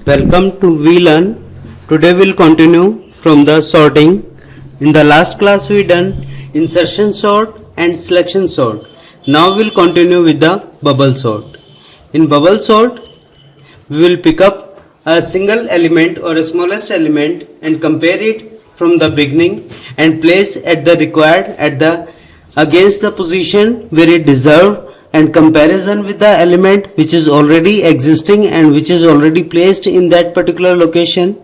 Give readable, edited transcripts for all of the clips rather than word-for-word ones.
Welcome to VLearn. Today we'll continue from the sorting. In the last class we done insertion sort and selection sort. Now we'll continue with the bubble sort. In bubble sort, we will pick up a single element or a smallest element and compare it from the beginning and place at the required against the position where it deserved, and comparison with the element which is already existing and which is already placed in that particular location.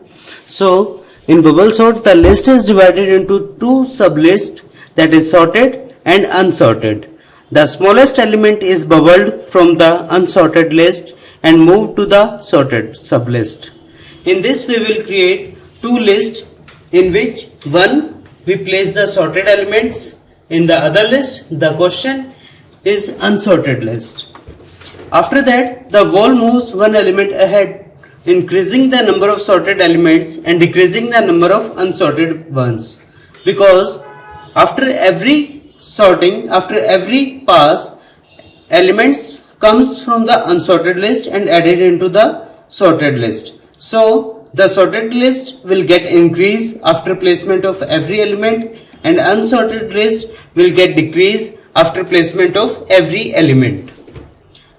So in bubble sort, the list is divided into two sublists, that is sorted and unsorted. The smallest element is bubbled from the unsorted list and moved to the sorted sublist. In this we will create two lists, in which one we place the sorted elements, in the other list the question is unsorted list. After that, the wall moves one element ahead, increasing the number of sorted elements and decreasing the number of unsorted ones, because after every sorting, after every pass, elements comes from the unsorted list and added into the sorted list. So the sorted list will get increase after placement of every element, and unsorted list will get decrease after placement of every element.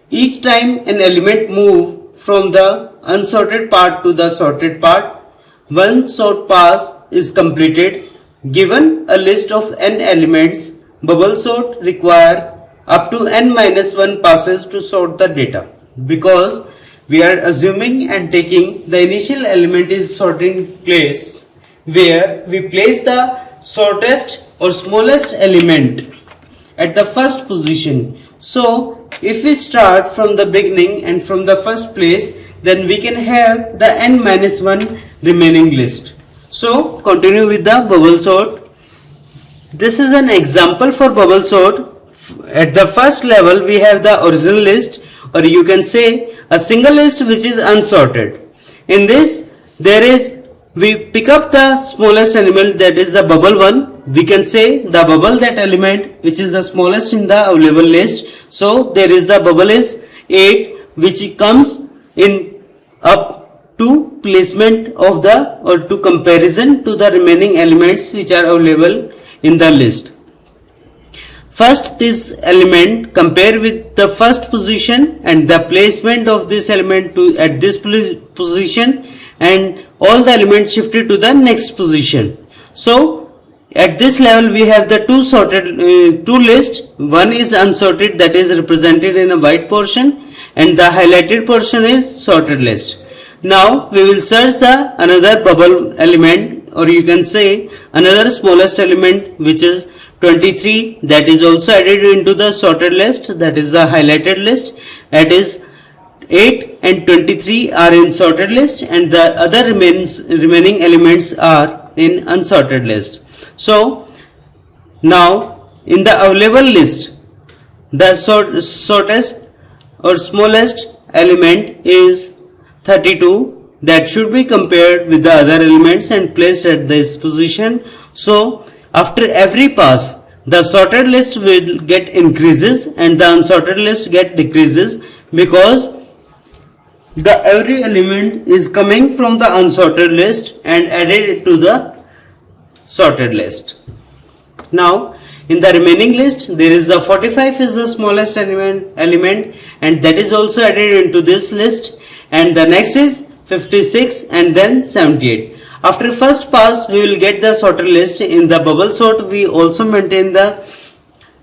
Each time an element moves from the unsorted part to the sorted part, one sort pass is completed. Given a list of n elements, bubble sort require up to n-1 passes to sort the data, because we are assuming and taking the initial element is sorting place, where we place the shortest or smallest element at the first position. So if we start from the beginning and from the first place, then we can have the n-1 remaining list. So continue with the bubble sort. This is an example for bubble sort. At the first level we have the original list, or you can say a single list which is unsorted. In this we pick up the smallest element, that is the bubble one. We can say the bubble that element which is the smallest in the available list. So there is the bubble is 8, which comes in up to placement of the, or to comparison to the remaining elements which are available in the list. First, this element compare with the first position and the placement of this element to at this position, and all the elements shifted to the next position. So at this level we have the two sorted two lists. One is unsorted, that is represented in a white portion, and the highlighted portion is sorted list. Now we will search the another bubble element, or you can say another smallest element, which is 23, that is also added into the sorted list, that is the highlighted list. That is 8 and 23 are in sorted list, and the other remaining elements are in unsorted list. So now in the available list, the shortest or smallest element is 32, that should be compared with the other elements and placed at this position. So after every pass, the sorted list will get increases and the unsorted list get decreases, because the every element is coming from the unsorted list and added to the sorted list. Now in the remaining list, there is the 45 is the smallest element, and that is also added into this list, and the next is 56 and then 78. After first pass we will get the sorted list. In the bubble sort we also maintain the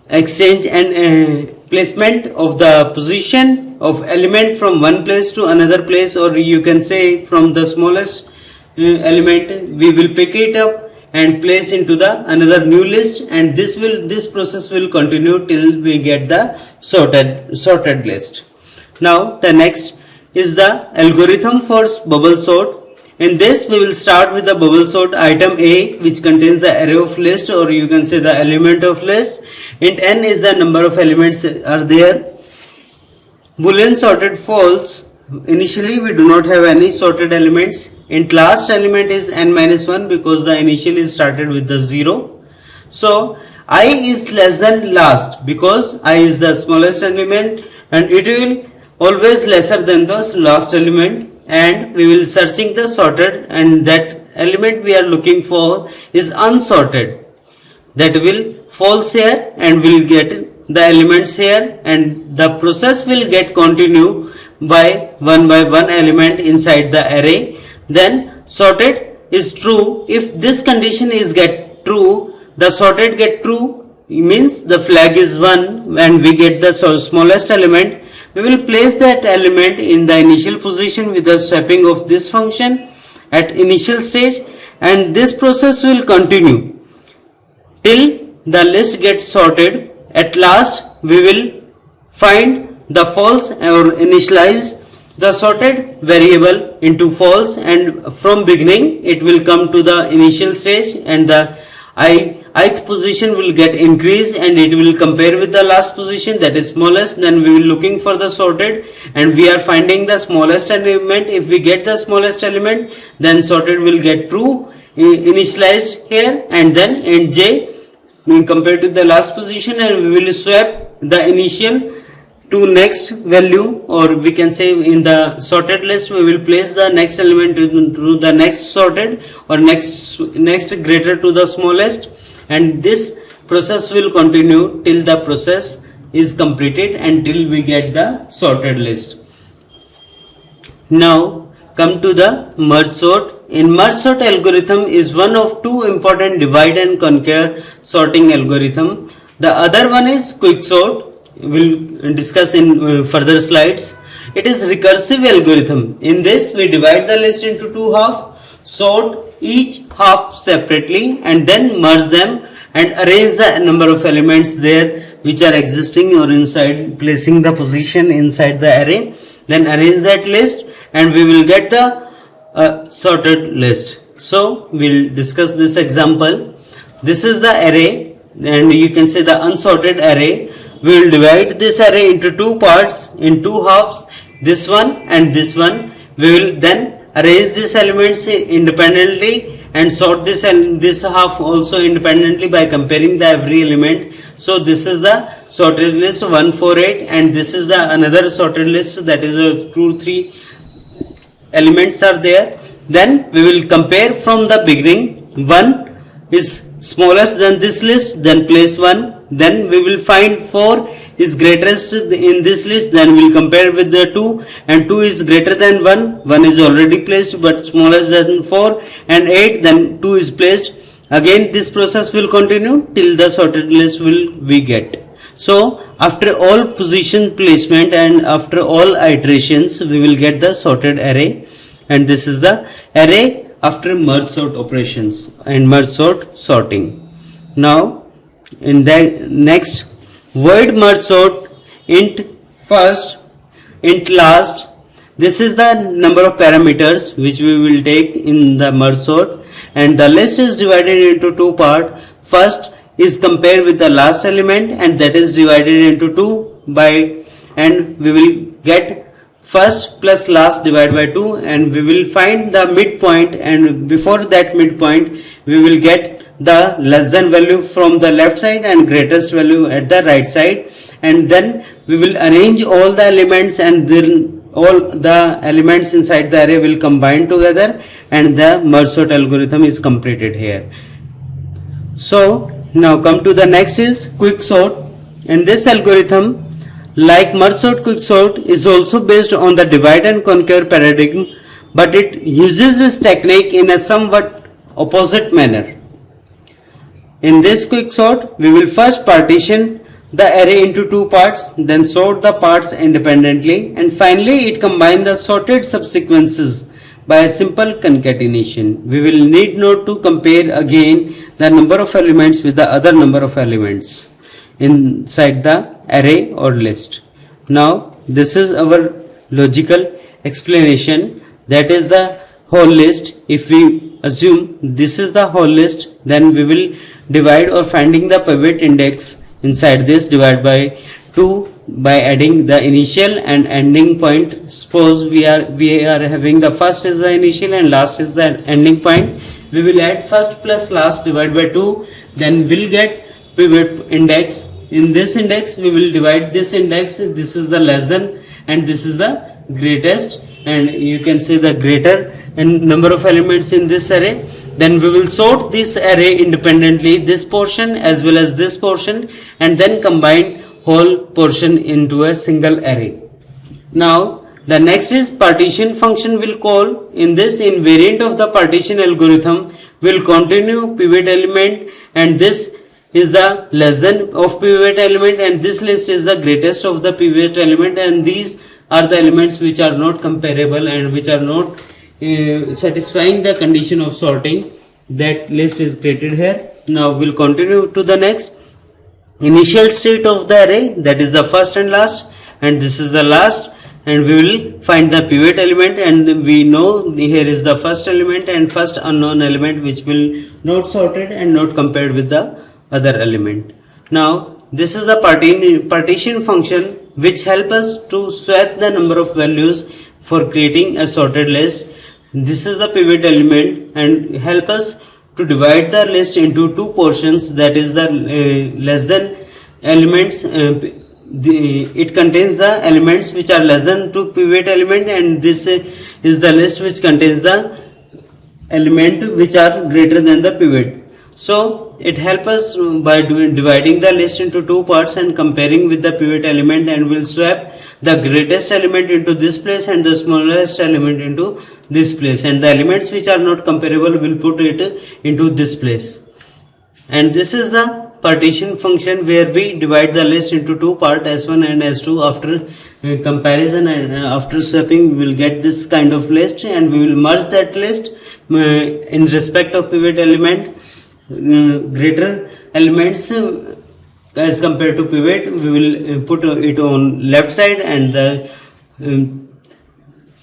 exchange and placement of the position of element from one place to another place, or you can say from the smallest element we will pick it up and place into the another new list, and this process will continue till we get the sorted list. Now the next is the algorithm for bubble sort. In this we will start with the bubble sort item A, which contains the array of list, or you can say the element of list. Int n is the number of elements are there. Boolean sorted false. Initially we do not have any sorted elements. Int last element is n-1, because the initial is started with the 0. So I is less than last, because I is the smallest element and it will always lesser than the last element. and we will searching the sorted, and that element we are looking for is unsorted. That will false here and will get the elements here, and the process will get continue by one element inside the array. Then sorted is true. If this condition is get true, the sorted get true, means the flag is 1 and we get the smallest element. We will place that element in the initial position with the swapping of this function at initial stage, and this process will continue till the list gets sorted. At last we will find the false or initialize the sorted variable into false, and from beginning it will come to the initial stage, and the ith position will get increased and it will compare with the last position, that is smallest. Then we will looking for the sorted and we are finding the smallest element. If we get the smallest element, then sorted will get true, initialized here, and then int j compared to the last position, and we will swap the initial to next value, or we can say in the sorted list we will place the next element to the next sorted, or next greater to the smallest, and this process will continue till the process is completed until we get the sorted list. Now come to the merge sort. In merge sort algorithm is one of two important divide and conquer sorting algorithm. The other one is quick sort. We'll discuss in further slides. It is recursive algorithm. In this we divide the list into two halves, sort each half separately, and then merge them and arrange the number of elements there which are existing or inside, placing the position inside the array. Then arrange that list and we will get the sorted list. So we'll discuss this example. This is the array, and you can say the unsorted array. We will divide this array into two parts, in two halves, this one and this one. We will then arrange these elements independently and sort this and this half also independently by comparing the every element. So this is the sorted list 148, and this is the another sorted list, that is 2, 3 elements are there. Then we will compare from the beginning. 1 is smallest than this list, then place 1. Then we will find 4 is greatest in this list, then we will compare with the 2, and 2 is greater than 1. 1 is already placed but smallest than 4, and 8, then 2 is placed. Again this process will continue till the sorted list will we get. So after all position placement and after all iterations we will get the sorted array, and this is the array after merge sort operations and merge sort sorting. Now in the next, void merge sort, int first, int last. This is the number of parameters which we will take in the merge sort, and the list is divided into two parts. First is compared with the last element, and that is divided into 2 by, and we will get first plus last divided by 2, and we will find the midpoint, and before that midpoint we will get the less than value from the left side and greatest value at the right side, and then we will arrange all the elements, and then all the elements inside the array will combine together, and the merge sort algorithm is completed here. So now come to the next is quick sort. In this algorithm, like merge sort, quick sort is also based on the divide and conquer paradigm, but it uses this technique in a somewhat opposite manner. In this quick sort, we will first partition the array into two parts, then sort the parts independently, and finally it combines the sorted subsequences by a simple concatenation. We will need not to compare again the number of elements with the other number of elements inside the array or list. Now this is our logical explanation, that is the whole list. If we assume this is the whole list, then we will divide or finding the pivot index inside this, divide by 2 by adding the initial and ending point. Suppose we are having the first is the initial and last is the ending point. We will add first plus last divide by 2, then we'll get pivot index. In this index we will divide this index, this is the less than and this is the greatest, and you can say the greater and number of elements in this array, then we will sort this array independently, this portion as well as this portion, and then combine whole portion into a single array. Now the next is partition function will call. In this invariant of the partition algorithm will continue pivot element, and this is the less than of pivot element, and this list is the greatest of the pivot element, and these are the elements which are not comparable and which are not satisfying the condition of sorting. That list is created here. Now we'll continue to the next. Initial state of the array, that is the first and last, and this is the last, and we will find the pivot element, and we know here is the first element and first unknown element which will not sorted and not compared with the other element. Now this is the partition function which help us to swap the number of values for creating a sorted list. This is the pivot element and help us to divide the list into two portions, that is the less than elements. It contains the elements which are less than 2 pivot element, and this is the list which contains the element which are greater than the pivot. So it helps us by dividing the list into two parts and comparing with the pivot element, and we'll swap the greatest element into this place and the smallest element into this place, and the elements which are not comparable will put it into this place. And this is the partition function where we divide the list into two parts, S1 and S2. After comparison and after swapping, we will get this kind of list, and we will merge that list in respect of pivot element. Greater elements as compared to pivot, we will put it on left side, and the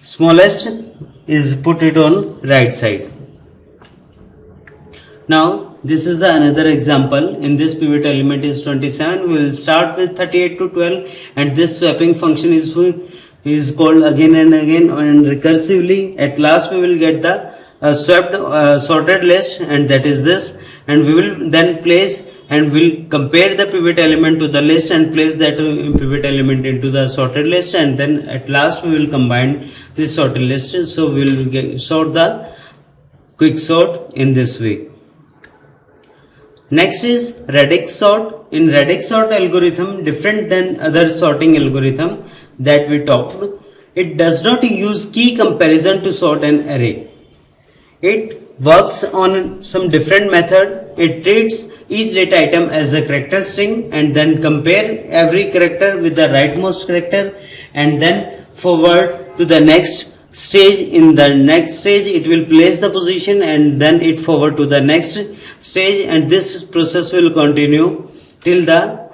smallest is put it on right side. Now this is the another example. In this pivot element is 27. We will start with 38 to 12, and this swapping function is called again and again and recursively. At last we will get the swapped sorted list, and that is this, and we will then place and will compare the pivot element to the list and place that pivot element into the sorted list, and then at last we will combine this sorted list. So we will sort the quick sort in this way. Next is radix sort. In radix sort algorithm, different than other sorting algorithm that we talked, it does not use key comparison to sort an array. It works on some different method. It treats each data item as a character string and then compare every character with the rightmost character, and then forward to the next stage. In the next stage it will place the position, and then it forward to the next stage, and this process will continue till the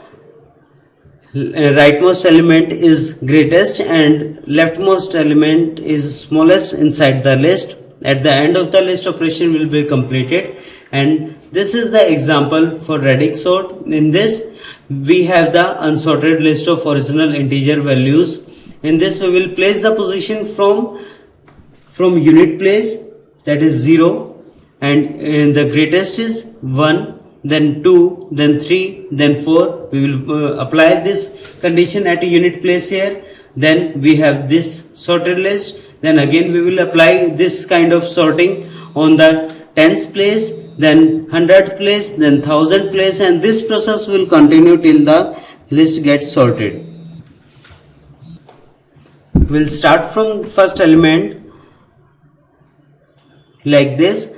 rightmost element is greatest and leftmost element is smallest inside the list. At the end of the list, operation will be completed, and this is the example for radix sort. In this we have the unsorted list of original integer values. In this we will place the position from unit place, that is 0, and the greatest is 1, then 2, then 3, then 4. We will apply this condition at a unit place here. Then we have this sorted list. Then again we will apply this kind of sorting on the tens place, then 100th place, then 1000th place, and this process will continue till the list gets sorted. We'll start from first element like this.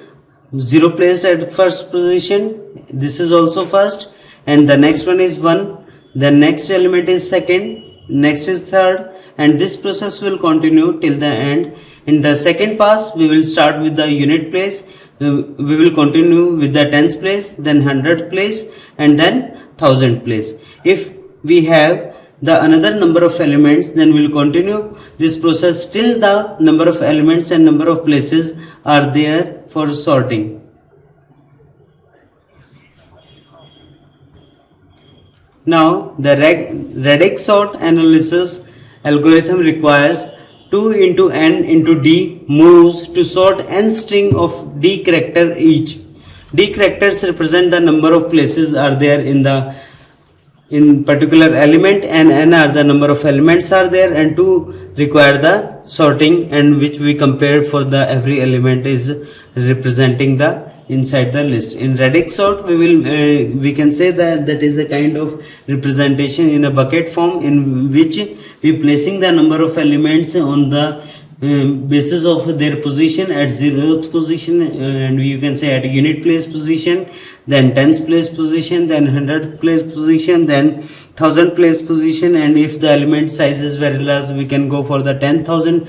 0 placed at first position, this is also first, and the next one is 1, the next element is second, next is third, and this process will continue till the end. In the second pass we will start with the unit place, we will continue with the tens place, then 100th place, and then 1000th place. If we have the another number of elements, then we will continue this process till the number of elements and number of places are there for sorting. Now the radix sort analysis algorithm requires 2 into n into d moves to sort n string of d character each. D characters represent the number of places are there in particular element, and n are the number of elements are there, and 2 require the sorting, and which we compared for the every element is representing the inside the list. In radix sort we can say that is a kind of representation in a bucket form, in which we placing the number of elements on the basis of their position at 0th position, and you can say at unit place position, then 10th place position, then 100th place position, then 1000th place position, and if the element size is very large we can go for the 10,000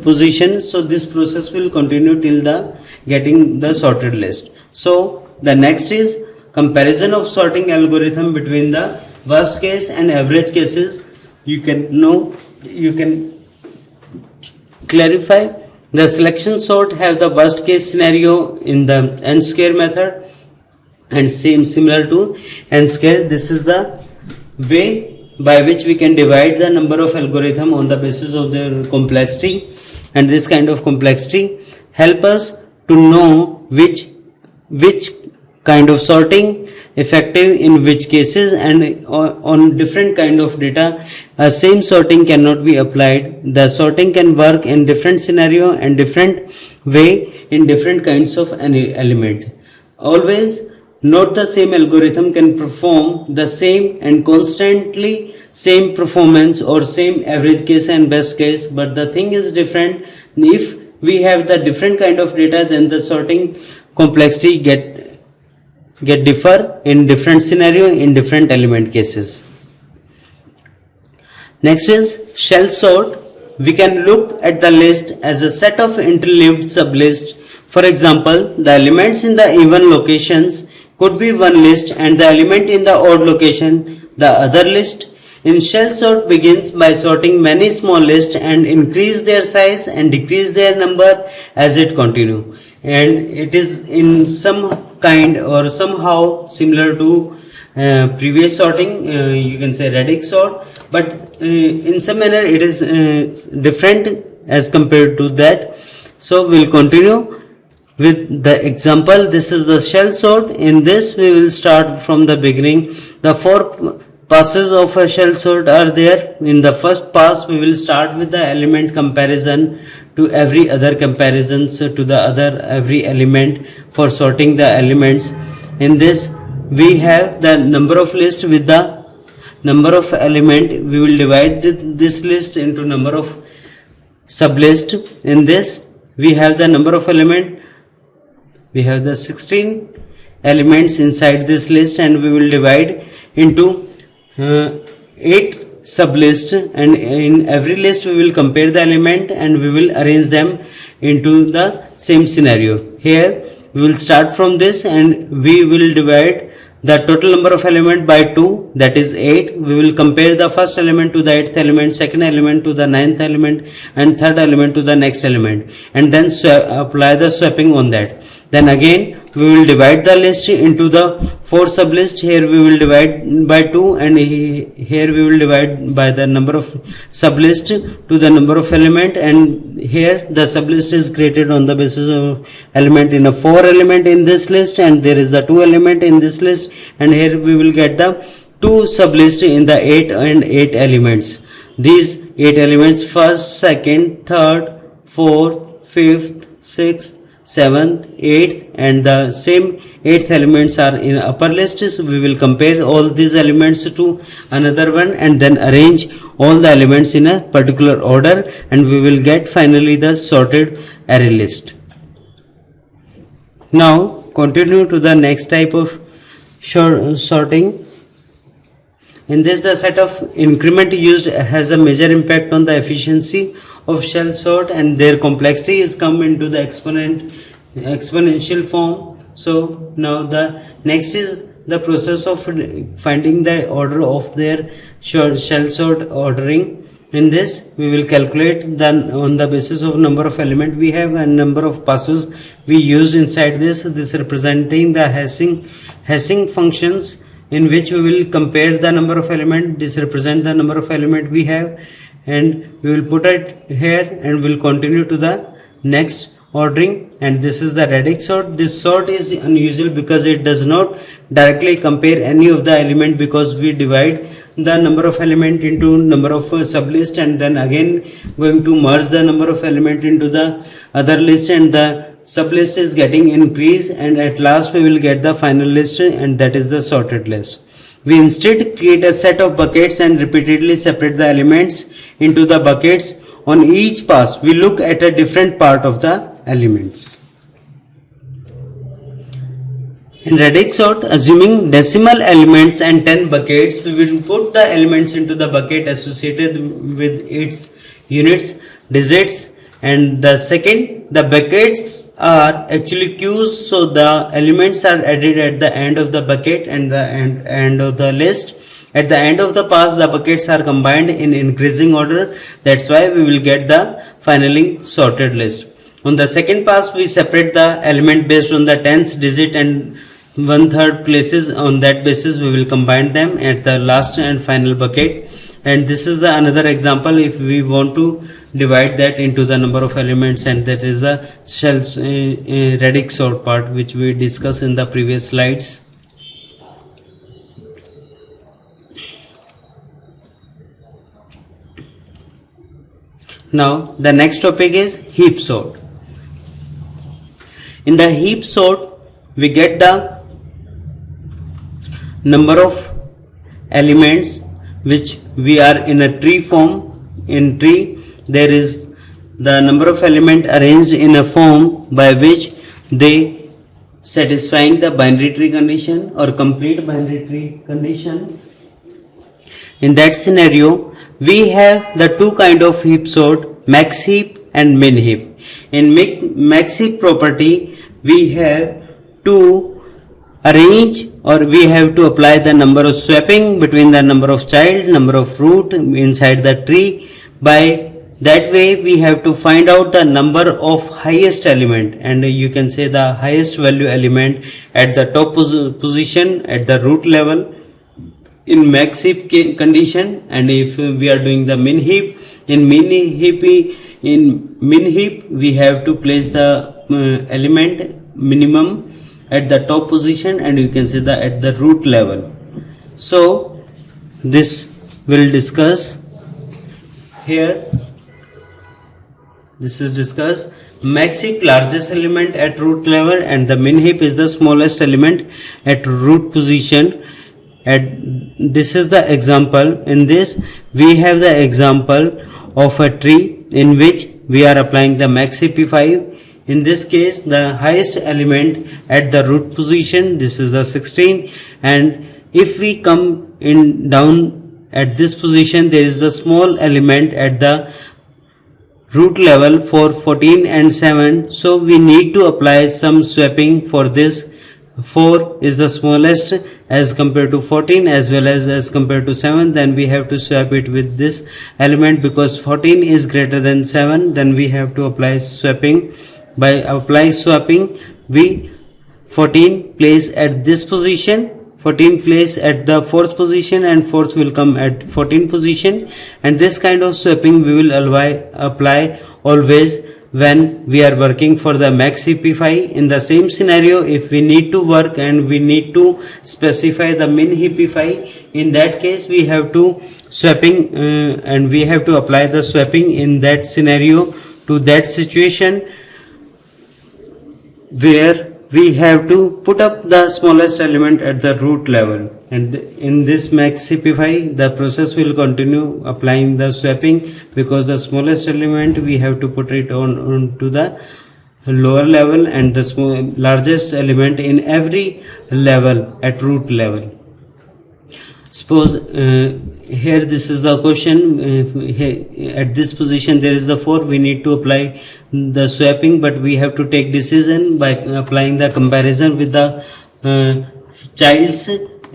position. So this process will continue till the getting the sorted list. So the next is comparison of sorting algorithm between the worst case and average cases. You can clarify the selection sort have the worst case scenario in the n square method, and similar to n square. This is the way by which we can divide the number of algorithm on the basis of their complexity, and this kind of complexity help us to know which kind of sorting effective in which cases, and on different kind of data same sorting cannot be applied. The sorting can work in different scenario and different way in different kinds of element. Always not the same algorithm can perform the same and constantly same performance or same average case and best case, but the thing is different. If we have the different kind of data, then the sorting complexity get differ in different scenario in different element cases. Next is shell sort. We can look at the list as a set of interleaved sublists. For example, the elements in the even locations could be one list and the element in the odd location the other list. In shell sort begins by sorting many small lists and increase their size and decrease their number as it continue. And it is in some kind or somehow similar to previous sorting, you can say radix sort, but in some manner it is different as compared to that. So we'll continue with the example. This is the shell sort. In this we will start from the beginning. The 4 passes of a shell sort are there. In the first pass we will start with the element comparison to every other comparisons to the other every element for sorting the elements. In this we have the number of list with the number of element. We will divide this list into number of sublist. In this we have the number of element. We have the 16 elements inside this list, and we will divide into 8 sublist, and in every list we will compare the element and we will arrange them into the same scenario. Here we will start from this and we will divide the total number of element by 2, that is 8. We will compare the first element to the 8th element, second element to the 9th element, and third element to the next element, and then apply the swapping on that. Then again we will divide the list into the 4 sublists. Here we will divide by 2, and here we will divide by the number of sublist to the number of element, and here the sublist is created on the basis of element in a 4 element in this list, and there is the 2 element in this list, and here we will get the 2 sublist in the 8 and 8 elements. These 8 elements, first, second, third, fourth, fifth, sixth, 7th, 8th, and the same 8th elements are in upper list. So we will compare all these elements to another one and then arrange all the elements in a particular order, and we will get finally the sorted array list. Now continue to the next type of sorting. In this, the set of increment used has a major impact on the efficiency of shell sort, and their complexity is come into the exponential form. So now the next is the process of finding the order of their shell sort ordering. In this we will calculate then on the basis of number of element we have and number of passes we use inside this representing the hashing functions, in which we will compare the number of element. This represent the number of element we have, and we will put it here and will continue to the next ordering. And this is the radix sort. This sort is unusual because it does not directly compare any of the element, because we divide the number of element into number of sublist, and then again going to merge the number of element into the other list, and the sublist is getting increased, and at last we will get the final list, and that is the sorted list. We instead create a set of buckets and repeatedly separate the elements into the buckets. On each pass we look at a different part of the elements. In radix sort, assuming decimal elements and 10 buckets, we will put the elements into the bucket associated with its units, digits, and the second, the buckets are actually queues, so the elements are added at the end of the bucket and the end of the list. At the end of the pass, the buckets are combined in increasing order. That's why we will get the finally sorted list. On the second pass, we separate the element based on the tens, digit, and 1/3 places. On that basis, we will combine them at the last and final bucket. And this is the another example if we want to divide that into the number of elements, and that is the shells radix sort part which we discussed in the previous slides. Now the next topic is heap sort. In the heap sort, we get the number of elements which we are in a tree form. In tree there is the number of element arranged in a form by which they satisfying the binary tree condition or complete binary tree condition. In that scenario, we have the two kind of heap sort, max heap and min heap. In max heap property, we have to arrange, or we have to apply the number of swapping between the number of child, number of root inside the tree. By that way we have to find out the number of highest element, and you can say the highest value element at the top position at the root level in max heap condition. And if we are doing the min heap, in min heap we have to place the element minimum at the top position, and you can say that at the root level. So this will discuss here. This is discussed. Max heap largest element at root level, and the min heap is the smallest element at root position. This is the example. In this we have the example of a tree in which we are applying the max heap P5. In this case, the highest element at the root position, this is the 16, and if we come in down at this position, there is the small element at the root level for 14 and 7. So we need to apply some swapping for this. 4 is the smallest as compared to 14 as well as compared to 7. Then we have to swap it with this element because 14 is greater than 7. Then we have to apply swapping. By applying swapping, we 14 place at this position, 14 place at the 4th position, and 4th will come at 14 position. And this kind of swapping we will apply always when we are working for the max heapify. In the same scenario, if we need to work and we need to specify the min heapify, in that case we have to swapping and we have to apply the swapping in that scenario to that situation where we have to put up the smallest element at the root level. And in this max heapify, the process will continue applying the swapping because the smallest element we have to put it on to the lower level, and the largest element in every level at root level. Suppose here this is the question, at this position there is the 4, we need to apply the swapping, but we have to take decision by applying the comparison with the childs,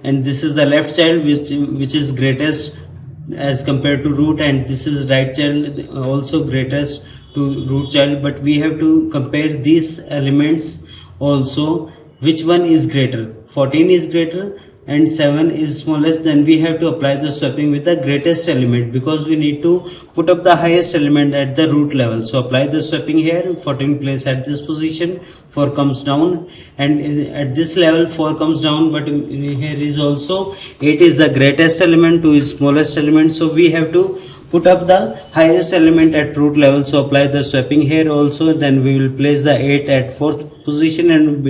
and this is the left child which is greatest as compared to root, and this is right child also greatest to root child, but we have to compare these elements also, which one is greater, 14 is greater and 7 is smallest, then we have to apply the swapping with the greatest element, because we need to put up the highest element at the root level. So apply the swapping here. 14 place at this position, 4 comes down, and at this level 4 comes down, but here is also 8 is the greatest element, 2 is smallest element, so we have to put up the highest element at root level. So apply the swapping here also. Then we will place the 8 at 4th position, and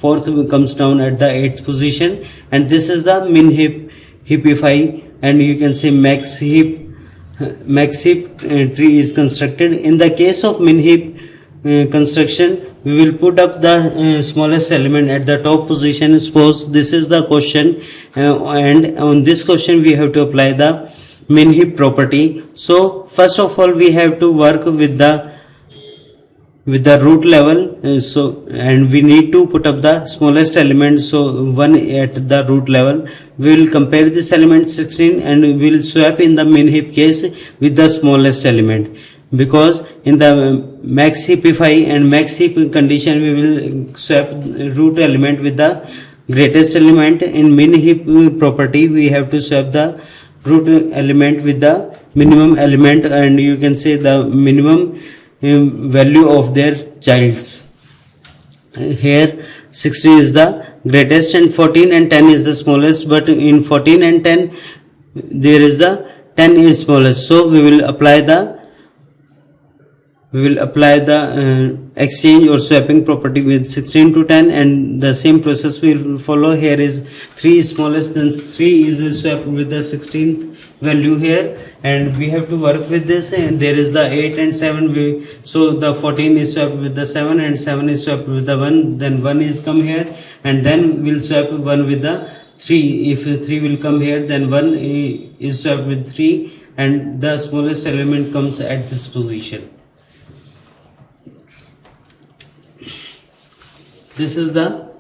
4th comes down at the 8th position, and this is the min heap heapify, and you can say max heap tree is constructed. In the case of min heap construction, we will put up the smallest element at the top position. Suppose this is the question, and on this question we have to apply the min heap property. So first of all we have to work with the root level, and we need to put up the smallest element, so 1 at the root level. We will compare this element 16, and we will swap in the min heap case with the smallest element, because in the max heapify and max heap condition we will swap root element with the greatest element. In min heap property we have to swap the root element with the minimum element, and you can say the minimum value of their childs. Here 60 is the greatest, and 14 and 10 is the smallest, but in 14 and 10 there is the 10 is smallest. So we will apply the exchange or swapping property with 16 to 10, and the same process will follow. Here is 3 is smallest, then 3 is swapped with the 16th value here, and we have to work with this. And there is the 8 and 7, so the 14 is swapped with the 7, and 7 is swapped with the 1, then 1 is come here, and then we'll swap 1 with the 3. If 3 will come here, then 1 is swapped with 3, and the smallest element comes at this position. This is the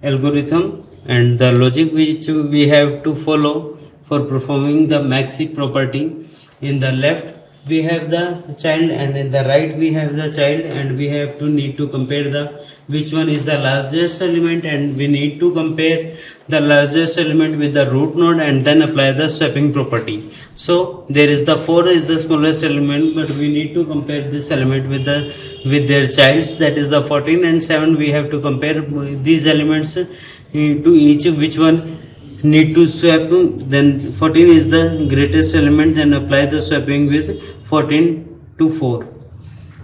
algorithm and the logic which we have to follow for performing the max heap property. In the left we have the child, and in the right we have the child, and we have to need to compare the which one is the largest element, and we need to compare the largest element with the root node and then apply the swapping property. So there is the 4 is the smallest element, but we need to compare this element with their childs, that is the 14 and 7. We have to compare these elements to each, which one need to swap. Then 14 is the greatest element, then apply the swapping with 14 to 4.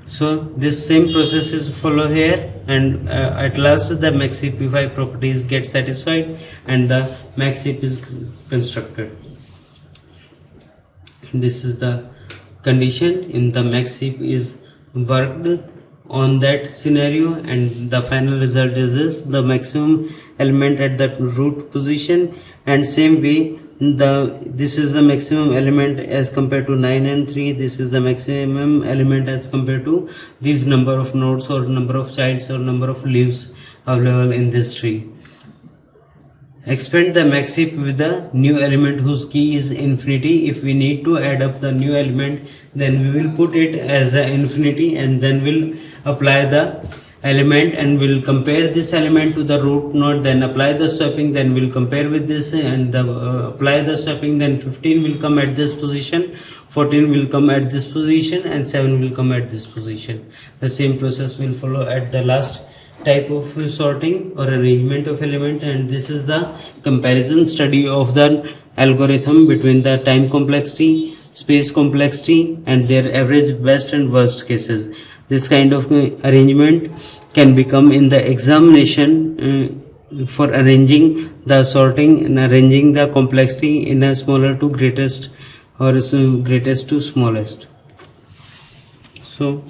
So this same process is follow here, and at last the max heapify properties get satisfied and the max heap is constructed. This is the condition. In the max heap is worked on that scenario, and the final result is this: the maximum element at that root position, and same way this is the maximum element as compared to 9 and 3. This is the maximum element as compared to these number of nodes or number of childs or number of leaves available in this tree. Expand the max heap with the new element whose key is infinity. If we need to add up the new element, then we will put it as a infinity, and then we'll apply the element and we'll compare this element to the root node, then apply the swapping, then we'll compare with this and apply the swapping. Then 15 will come at this position, 14 will come at this position, and 7 will come at this position. The same process will follow at the last type of sorting or arrangement of element. And this is the comparison study of the algorithm between the time complexity, space complexity, and their average best and worst cases. This kind of arrangement can become in the examination for arranging the sorting and arranging the complexity in a smaller to greatest or greatest to smallest. So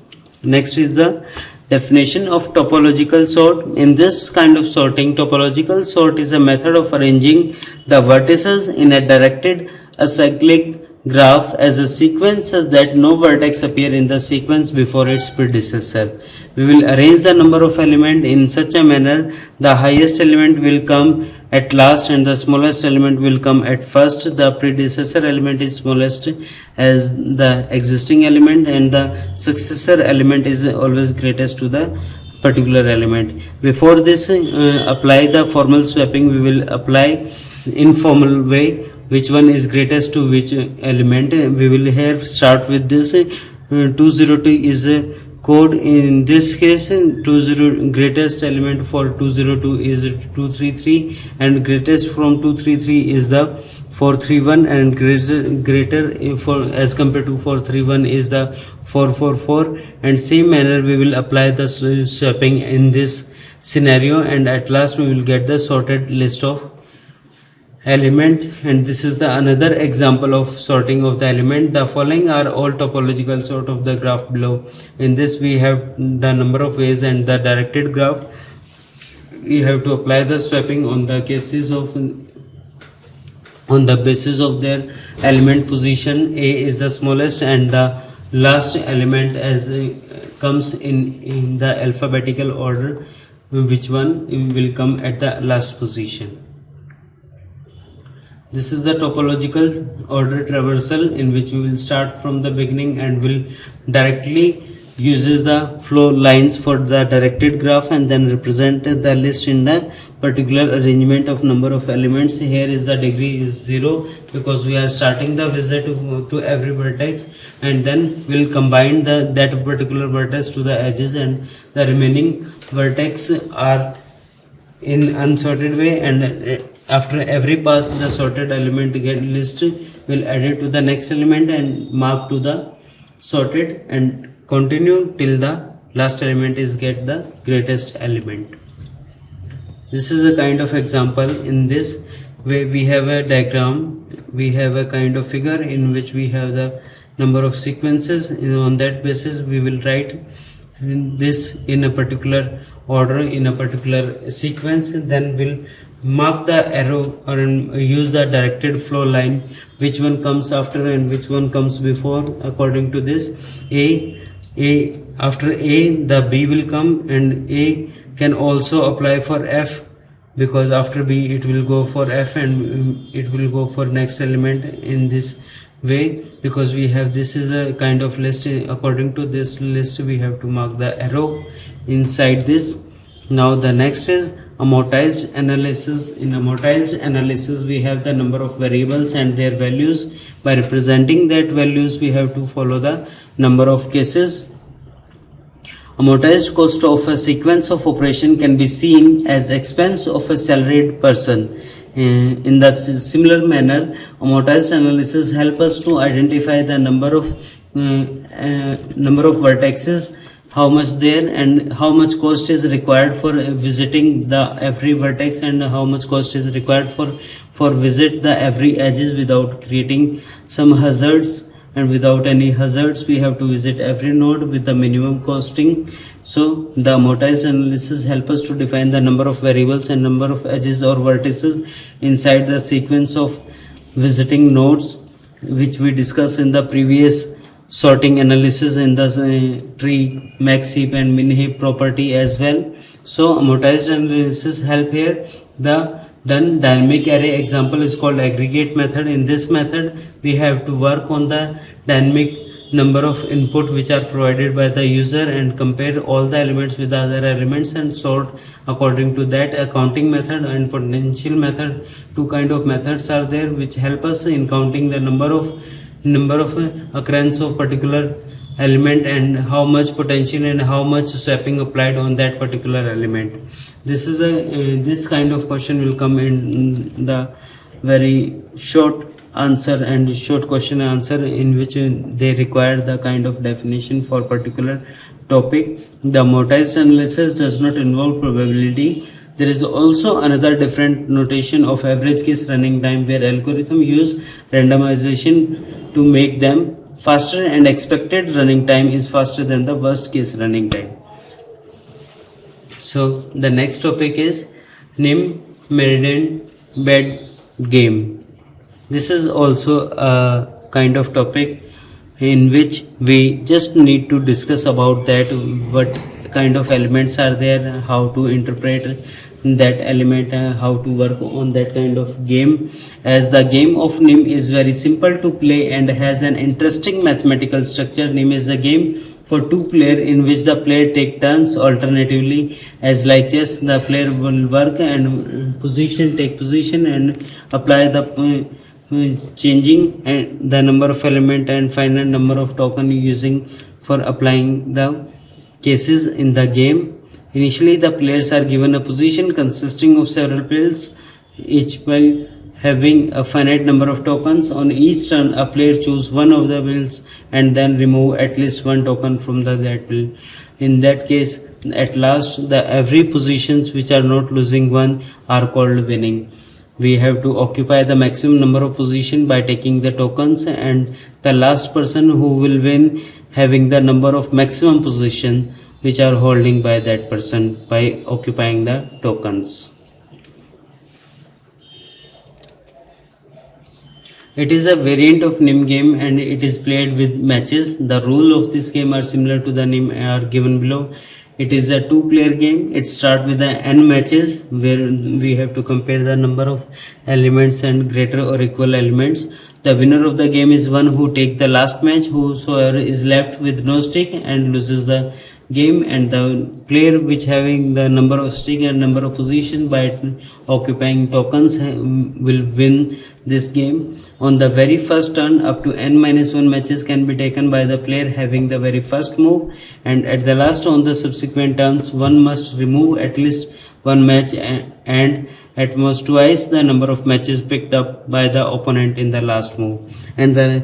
next is the definition of topological sort. In this kind of sorting, topological sort is a method of arranging the vertices in a directed acyclic graph as a sequence such that no vertex appear in the sequence before its predecessor. We will arrange the number of elements in such a manner the highest element will come at last and the smallest element will come at first. The predecessor element is smallest as the existing element, and the successor element is always greatest to the particular element. Before this apply the formal swapping, we will apply informal way, which one is greatest to which element. We will here start with this 202 is a code. In this case 20 greatest element for 202 is 233, and greatest from 233 is the 431, and greater for as compared to 431 is the 444. And same manner we will apply the swapping in this scenario, and at last we will get the sorted list of element. And this is the another example of sorting of the element. The following are all topological sort of the graph below. In this we have the number of ways, and the directed graph we have to apply the swapping on the cases of on the basis of their element position. A is the smallest, and the last element as comes in the alphabetical order, which one will come at the last position. This is the topological order traversal, in which we will start from the beginning and will directly uses the flow lines for the directed graph, and then represent the list in the particular arrangement of number of elements. Here is the degree is 0 because we are starting the visit to every vertex, and then we'll combine that particular vertex to the edges, and the remaining vertex are in unsorted way, and after every pass the sorted element get list will add it to the next element and mark to the sorted, and continue till the last element is get the greatest element. This is a kind of example. In this way we have a diagram, we have a kind of figure in which we have the number of sequences. On that basis we will write this in a particular order, in a particular sequence, then we'll mark the arrow or use the directed flow line, which one comes after and which one comes before. According to this, after A the B will come, and A can also apply for F, because after B it will go for F and it will go for next element in this way, because we have this is a kind of list. According to this list we have to mark the arrow inside this. Now the next is amortized analysis. In amortized analysis we have the number of variables and their values. By representing that values we have to follow the number of cases. Amortized cost of a sequence of operation can be seen as expense of a salaried person. In the similar manner, amortized analysis help us to identify the number of vertices, how much there, and how much cost is required for visiting the every vertex, and how much cost is required for visit the every edges without creating some hazards. And without any hazards we have to visit every node with the minimum costing. So the amortized analysis help us to define the number of variables and number of edges or vertices inside the sequence of visiting nodes, which we discussed in the previous sorting analysis in the tree max heap and min heap property as well. So amortized analysis help here. The done dynamic array example is called aggregate method. In this method we have to work on the dynamic number of input which are provided by the user and compare all the elements with the other elements and sort according to that. A counting method and potential method, two kind of methods are there which help us in counting the number of occurrence of particular element and how much potential and how much swapping applied on that particular element. This is this kind of question will come in the very short answer and short question answer, in which they require the kind of definition for particular topic. The amortized analysis does not involve probability. There is also another different notation of average case running time, where algorithm use randomization to make them faster, and expected running time is faster than the worst case running time. So the next topic is name meridian bed game. This is also a kind of topic in which we just need to discuss about that, what kind of elements are there, how to interpret that element, how to work on that kind of game. As the game of NIM is very simple to play and has an interesting mathematical structure. NIM is a game for two players in which the player take turns alternatively. As like chess, the player will work and take position and apply the changing and the number of element and final number of token using for applying the cases in the game. Initially, the players are given a position consisting of several pills, each pill having a finite number of tokens. On each turn, a player choose one of the pills and then remove at least one token from that pill. In that case, at last, the every positions which are not losing one are called winning. We have to occupy the maximum number of position by taking the tokens, and the last person who will win having the number of maximum position which are holding by that person by occupying the tokens. It is a variant of NIM game and it is played with matches. The rules of this game are similar to the NIM are given below. It is a two-player game. It starts with the n matches where we have to compare the number of elements and greater or equal elements. The winner of the game is one who takes the last match, whosoever is left with no stick and loses the game, and the player which having the number of stick and number of position by occupying tokens will win this game. On the very first turn, up to n-1 matches can be taken by the player having the very first move, and at the last on the subsequent turns, one must remove at least one match and at most twice the number of matches picked up by the opponent in the last move. And the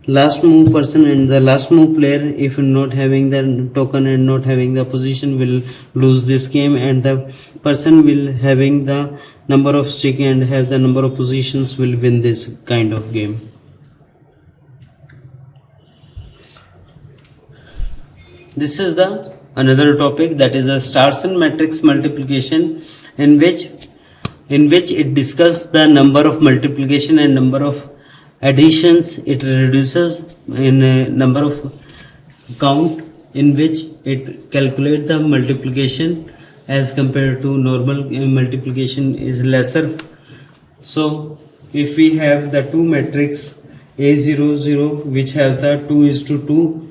last move person and the last move player, if not having the token and not having the position, will lose this game, and the person will having the number of stick and have the number of positions will win this kind of game. This is the another topic, that is a Starson matrix multiplication, in which it discusses the number of multiplication and number of additions. It reduces in a number of count in which it calculates the multiplication as compared to normal multiplication is lesser. So if we have the two matrix A00 which have the 2:2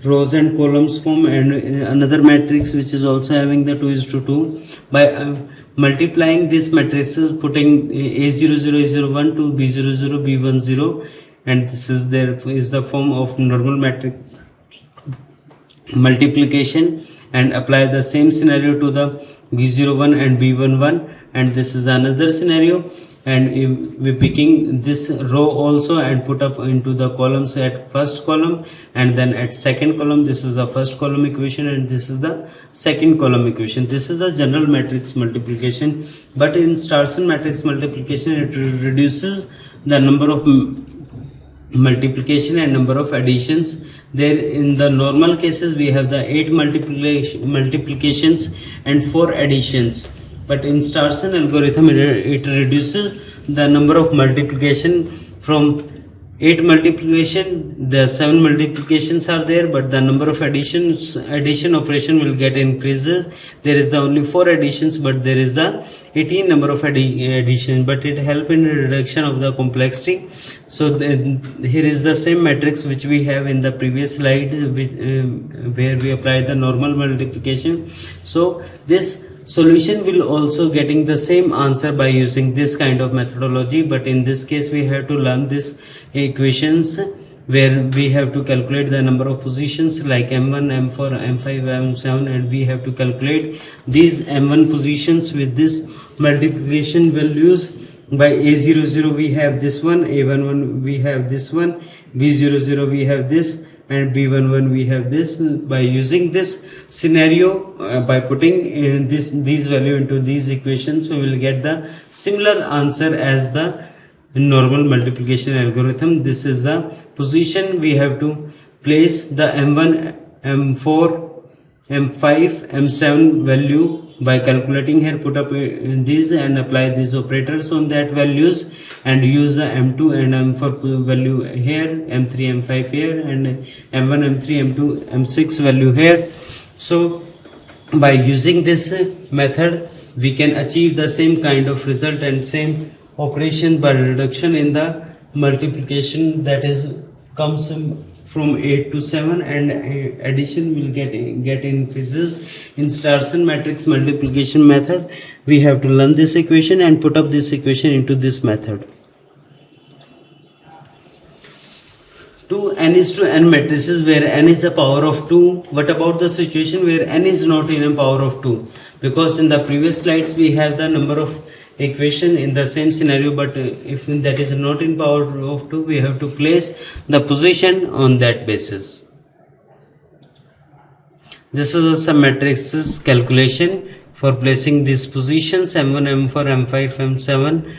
rows and columns form, and another matrix which is also having the 2:2, by multiplying these matrices, putting A0001 to B00 B10, and this is the form of normal matrix multiplication, and apply the same scenario to the B01 and B11, and this is another scenario. And if we picking this row also and put up into the columns at first column and then at second column, this is the first column equation and this is the second column equation. This is the general matrix multiplication, but in Starson matrix multiplication it reduces the number of multiplication and number of additions. There in the normal cases we have the 8 multiplications and 4 additions, but in Starson algorithm it reduces the number of multiplication from 8 multiplication. The 7 multiplications are there, but the number of addition operation will get increases. There is the only 4 additions, but there is the 18 number of addition, but it help in reduction of the complexity. So here is the same matrix which we have in the previous slide, where we apply the normal multiplication. So this solution will also getting the same answer by using this kind of methodology, but in this case we have to learn this equations where we have to calculate the number of positions like m1, m4, m5, m7, and we have to calculate these m1 positions with this multiplication values. By A00 we have this one, A11 we have this one, B00 we have this, and B11 we have this. By using this scenario, by putting in these value into these equations, we will get the similar answer as the normal multiplication algorithm. This is the position we have to place the m1, m4, m5, m7 value by calculating here. Put up these and apply these operators on that values and use the m2 and m4 value here, m3, m5 here, and m1, m3, m2, m6 value here. So by using this method we can achieve the same kind of result and same operation by reduction in the multiplication that is comes from 8 to 7, and addition will get increases in Starson matrix multiplication method. We have to learn this equation and put up this equation into this method. 2 n is to n matrices where n is a power of 2. What about the situation where n is not in a power of 2? Because in the previous slides we have the number of equation in the same scenario, but if that is not in power of 2, we have to place the position on that basis. This is a sum matrices calculation for placing these positions m1, m4, m5, m7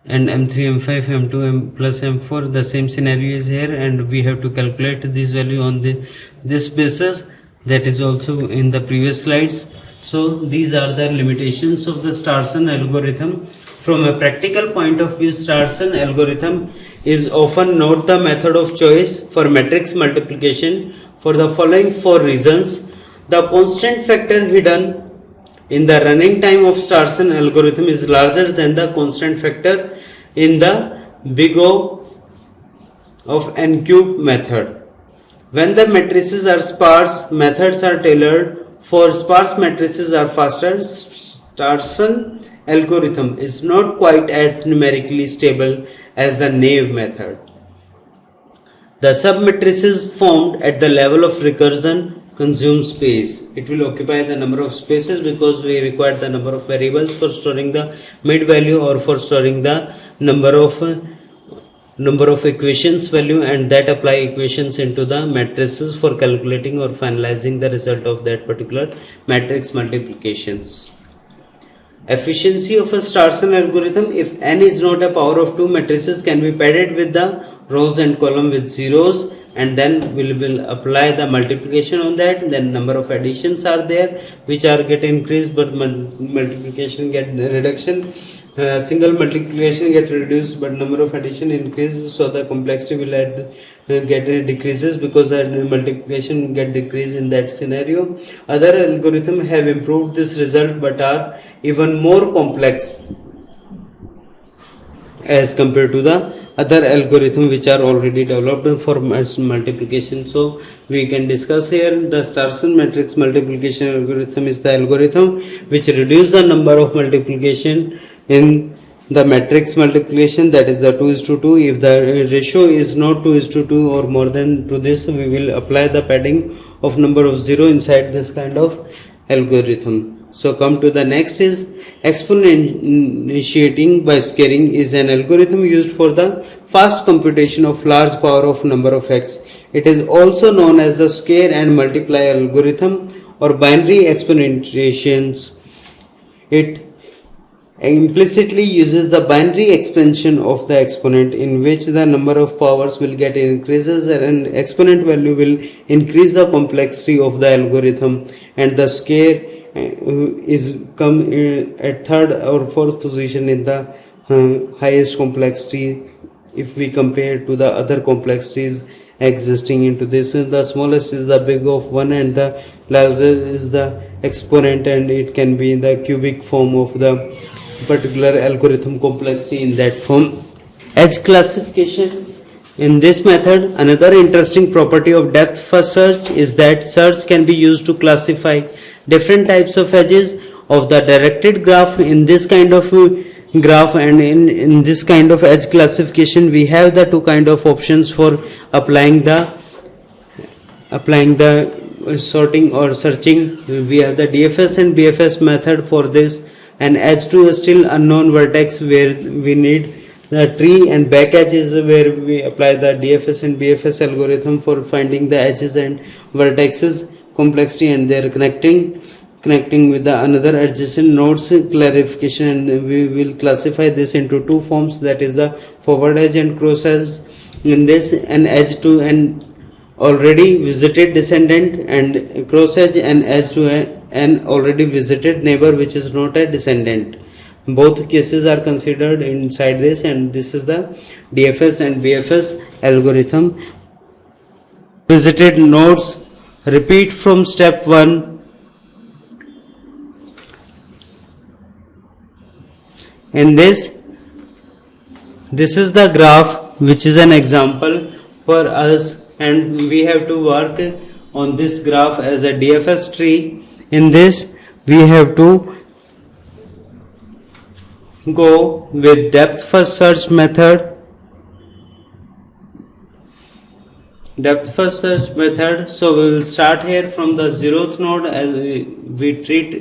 and m3, m5, m2, m plus m4. The same scenario is here, and we have to calculate this value on this basis. That is also in the previous slides. So these are the limitations of the Starson algorithm. From a practical point of view, Starson algorithm is often not the method of choice for matrix multiplication for the following 4 reasons. The constant factor hidden in the running time of Starson algorithm is larger than the constant factor in the big O of n cube method. When the matrices are sparse, methods are tailored. For sparse matrices are faster. Starson algorithm is not quite as numerically stable as the naive method. The submatrices formed at the level of recursion consume space. It will occupy the number of spaces because we require the number of variables for storing the mid value or for storing the number of equations value, and that apply equations into the matrices for calculating or finalizing the result of that particular matrix multiplications. Efficiency of a Starson algorithm: if n is not a power of 2, matrices can be padded with the rows and column with zeros, and then we will apply the multiplication on that. Then number of additions are there which are get increased, but multiplication get reduction. Single multiplication get reduced, but number of addition increases, so the complexity will get decreases because the multiplication get decreased in that scenario. Other algorithms have improved this result but are even more complex as compared to the other algorithms which are already developed for multiplication. So we can discuss here the Starson matrix multiplication algorithm is the algorithm which reduces the number of multiplication in the matrix multiplication, that is the 2:2. If the ratio is not 2:2 or more than to this, we will apply the padding of number of 0 inside this kind of algorithm. So come to the next is exponentiating by scaling is an algorithm used for the fast computation of large power of number of x. It is also known as the scale and multiply algorithm or binary exponentiations. It implicitly uses the binary expansion of the exponent, in which the number of powers will get increases and exponent value will increase the complexity of the algorithm, and the scale is come at third or fourth position in the highest complexity if we compare to the other complexities existing into this. The smallest is the big of 1 and the largest is the exponent, and it can be in the cubic form of the particular algorithm complexity in that form. Edge classification. In this method, another interesting property of depth first search is that search can be used to classify different types of edges of the directed graph. In this kind of graph and in this kind of edge classification, we have the two kind of options for applying the sorting or searching. We have the DFS and BFS method for this, and edge to a still unknown vertex where we need the tree, and back edge is where we apply the DFS and BFS algorithm for finding the edges and vertexes complexity and their connecting with the another adjacent nodes clarification, and we will classify this into two forms, that is the forward edge and cross edge. In this, an edge to an already visited descendant, and cross edge and edge to an already visited neighbor which is not a descendant. Both cases are considered inside this, and this is the DFS and BFS algorithm. Visited nodes repeat from step 1. In this is the graph which is an example for us and we have to work on this graph as a DFS tree. In this we have to go with depth first search method. So we will start here from the 0th node, as we treat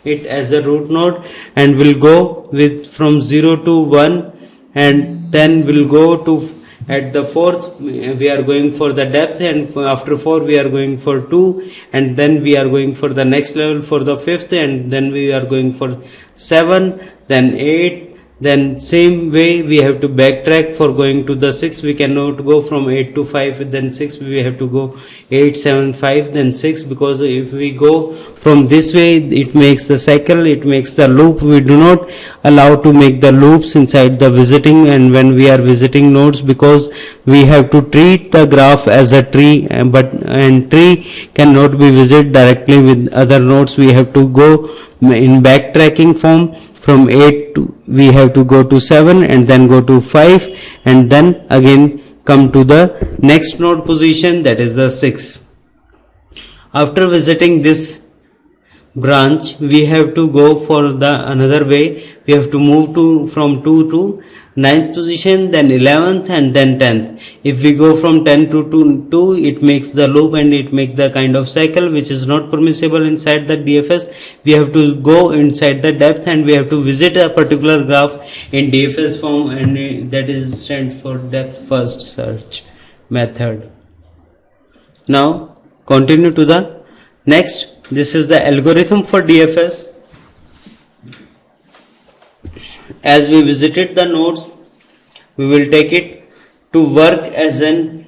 it as a root node, and we'll go with from 0 to 1, and then we'll go to at the 4th we are going for the depth, and after 4 we are going for 2, and then we are going for the next level for the 5th, and then we are going for 7, then 8. Then same way we have to backtrack for going to the 6. We cannot go from 8 to 5, then 6. We have to go 8, 7, 5, then 6, because if we go from this way, it makes the cycle, it makes the loop. We do not allow to make the loops inside the visiting and when we are visiting nodes, because we have to treat the graph as a tree, and tree cannot be visited directly with other nodes. We have to go in backtracking form. From 8 to, we have to go to 7 and then go to 5 and then again come to the next node position, that is the 6. After visiting this branch, we have to go for the another way. We have to move to from 2 to 9th position, then 11th and then 10th. If we go from 10 to 2, it makes the loop and it makes the kind of cycle which is not permissible inside the DFS. We have to go inside the depth and we have to visit a particular graph in DFS form, and that is stands for depth first search method. Now continue to the next. This is the algorithm for DFS. As we visited the nodes, we will take it to work as an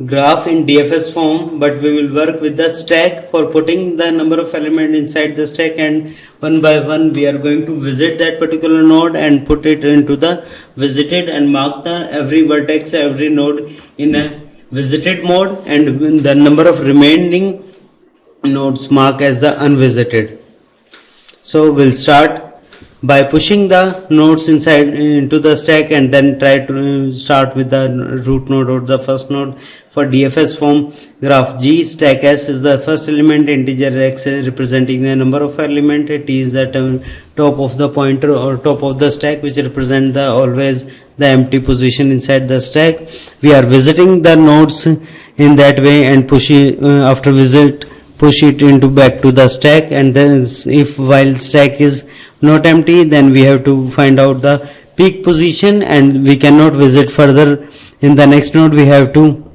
graph in DFS form, but we will work with the stack for putting the number of elements inside the stack, and one by one we are going to visit that particular node and put it into the visited and mark the every vertex, every node in a visited mode, and the number of remaining nodes mark as the unvisited. So we'll start by pushing the nodes inside into the stack and then try to start with the root node or the first node. For DFS form, graph G, stack S is the first element, integer X representing the number of elements, T is the top of the pointer or top of the stack, which represent the always the empty position inside the stack. We are visiting the nodes in that way and push it, after visit push it into back to the stack, and then if while stack is not empty, then we have to find out the peak position and we cannot visit further in the next node. We have to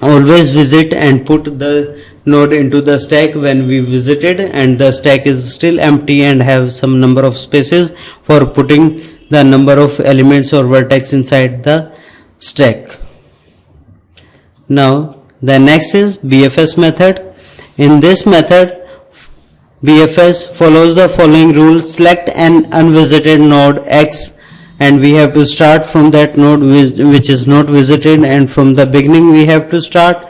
always visit and put the node into the stack when we visited and the stack is still empty and have some number of spaces for putting the number of elements or vertex inside the stack. Now the next is BFS method. In this method, BFS follows the following rule: select an unvisited node X, and we have to start from that node which is not visited, and from the beginning we have to start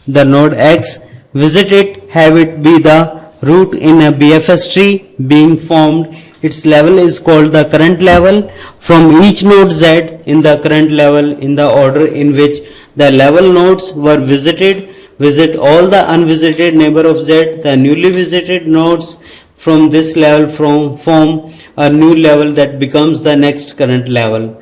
the node X, visit it, have it be the root in a BFS tree being formed. Its level is called the current level. From each node Z in the current level in the order in which the level nodes were visited, visit all the unvisited neighbor of Z. The newly visited nodes from this level form a new level that becomes the next current level.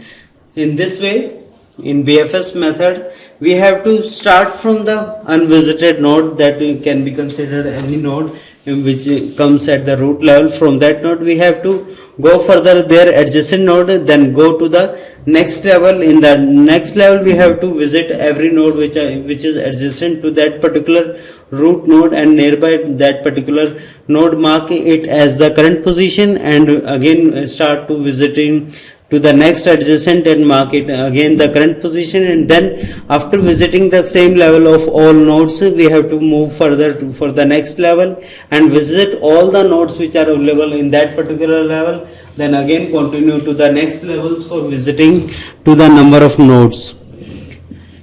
In this way, in BFS method, we have to start from the unvisited node that can be considered any node which comes at the root level. From that node we have to go further their adjacent node, then go to the next level. In the next level we have to visit every node which is adjacent to that particular root node, and nearby that particular node mark it as the current position, and again start to visiting to the next adjacent and mark it again the current position, and then after visiting the same level of all nodes we have to move further for the next level and visit all the nodes which are available in that particular level, then again continue to the next levels for visiting to the number of nodes.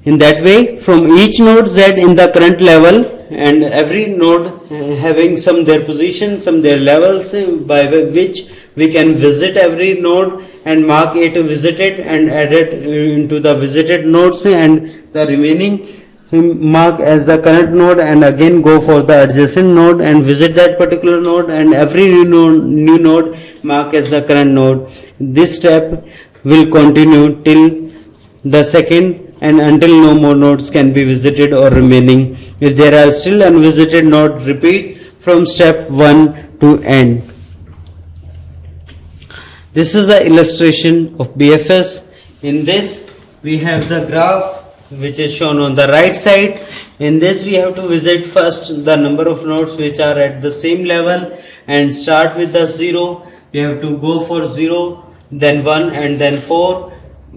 In that way, from each node Z in the current level and every node having some their position, some their levels by which we can visit every node and mark it visited and add it into the visited nodes, and the remaining mark as the current node, and again go for the adjacent node and visit that particular node, and every new node mark as the current node. This step will continue till the second and until no more nodes can be visited or remaining. If there are still unvisited nodes, repeat from step 1 to end. This is the illustration of BFS. In this we have the graph which is shown on the right side. In this we have to visit first the number of nodes which are at the same level and start with the 0. We have to go for 0, then 1 and then 4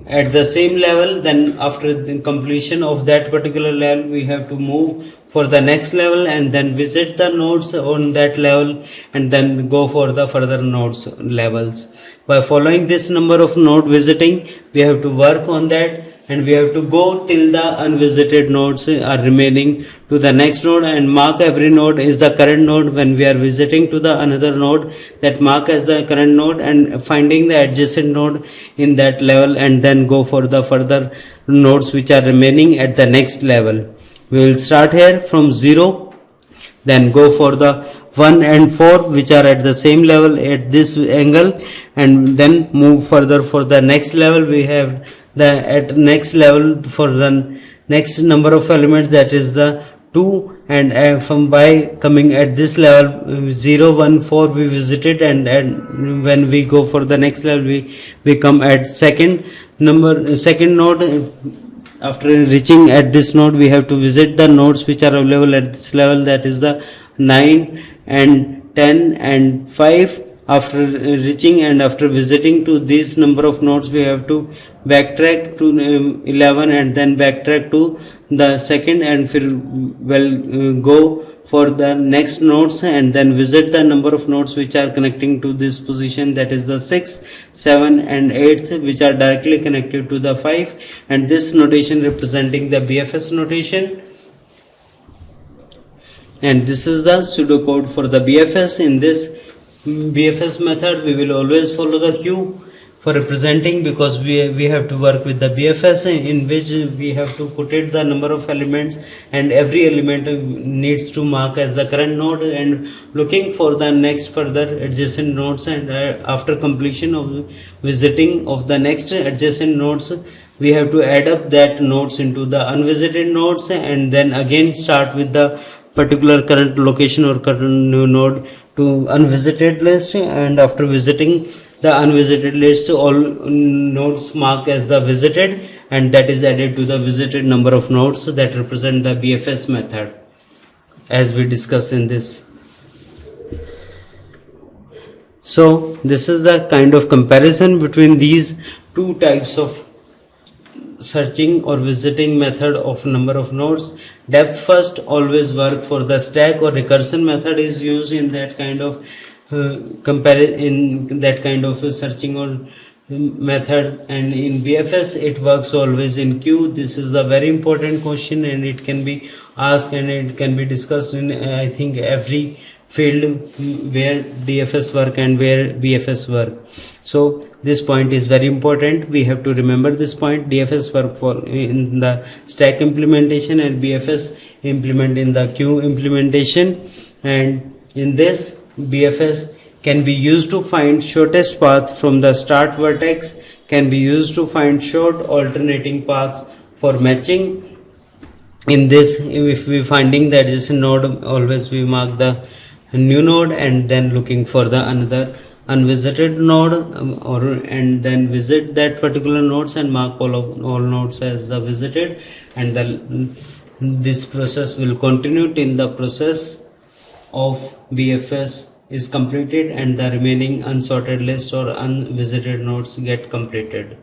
at the same level. Then after the completion of that particular level we have to move for the next level and then visit the nodes on that level and then go for the further nodes levels. By following this number of node visiting, we have to work on that, and we have to go till the unvisited nodes are remaining to the next node, and mark every node is the current node. When we are visiting to the another node, that mark as the current node and finding the adjacent node in that level, and then go for the further nodes which are remaining at the next level. We will start here from 0, then go for the 1 and 4 which are at the same level at this angle, and then move further for the next level. We have the at next level for the next number of elements, that is the 2, and from by coming at this level 0 1 4 we visited, and when we go for the next level we come at second node. After reaching at this node we have to visit the nodes which are available at this level, that is the 9 and 10 and 5. After reaching and after visiting to this number of nodes, we have to backtrack to 11 and then backtrack to the second, and go for the next nodes and then visit the number of nodes which are connecting to this position, that is the 6, 7 and 8 which are directly connected to the 5, and this notation representing the BFS notation. And this is the pseudocode for the BFS. In this BFS method we will always follow the queue for representing, because we have to work with the BFS in which we have to put it the number of elements, and every element needs to mark as the current node and looking for the next further adjacent nodes, and after completion of visiting of the next adjacent nodes we have to add up that nodes into the unvisited nodes, and then again start with the particular current location or current new node to unvisited list, and after visiting the unvisited list all nodes mark as the visited, and that is added to the visited number of nodes that represent the BFS method as we discuss in this. So this is the kind of comparison between these two types of searching or visiting method of number of nodes. Depth first always work for the stack or recursion method is used in that kind of in that kind of searching or method, and in BFS it works always in queue. This is a very important question and it can be asked and it can be discussed in I think every field where DFS work and where BFS work. So this point is very important. We have to remember this point. DFS work for in the stack implementation and BFS implement in the queue implementation, and in this BFS can be used to find shortest path from the start vertex, can be used to find short alternating paths for matching. In this, if we finding the adjacent node, always we mark the new node and then looking for the another unvisited node and then visit that particular nodes and mark all nodes as the visited, and this process will continue till the process of BFS is completed and the remaining unsorted list or unvisited nodes get completed.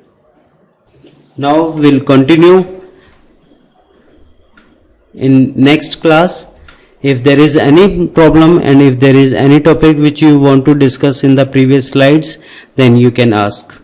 Now we'll continue in next class. If there is any problem and if there is any topic which you want to discuss in the previous slides, then you can ask.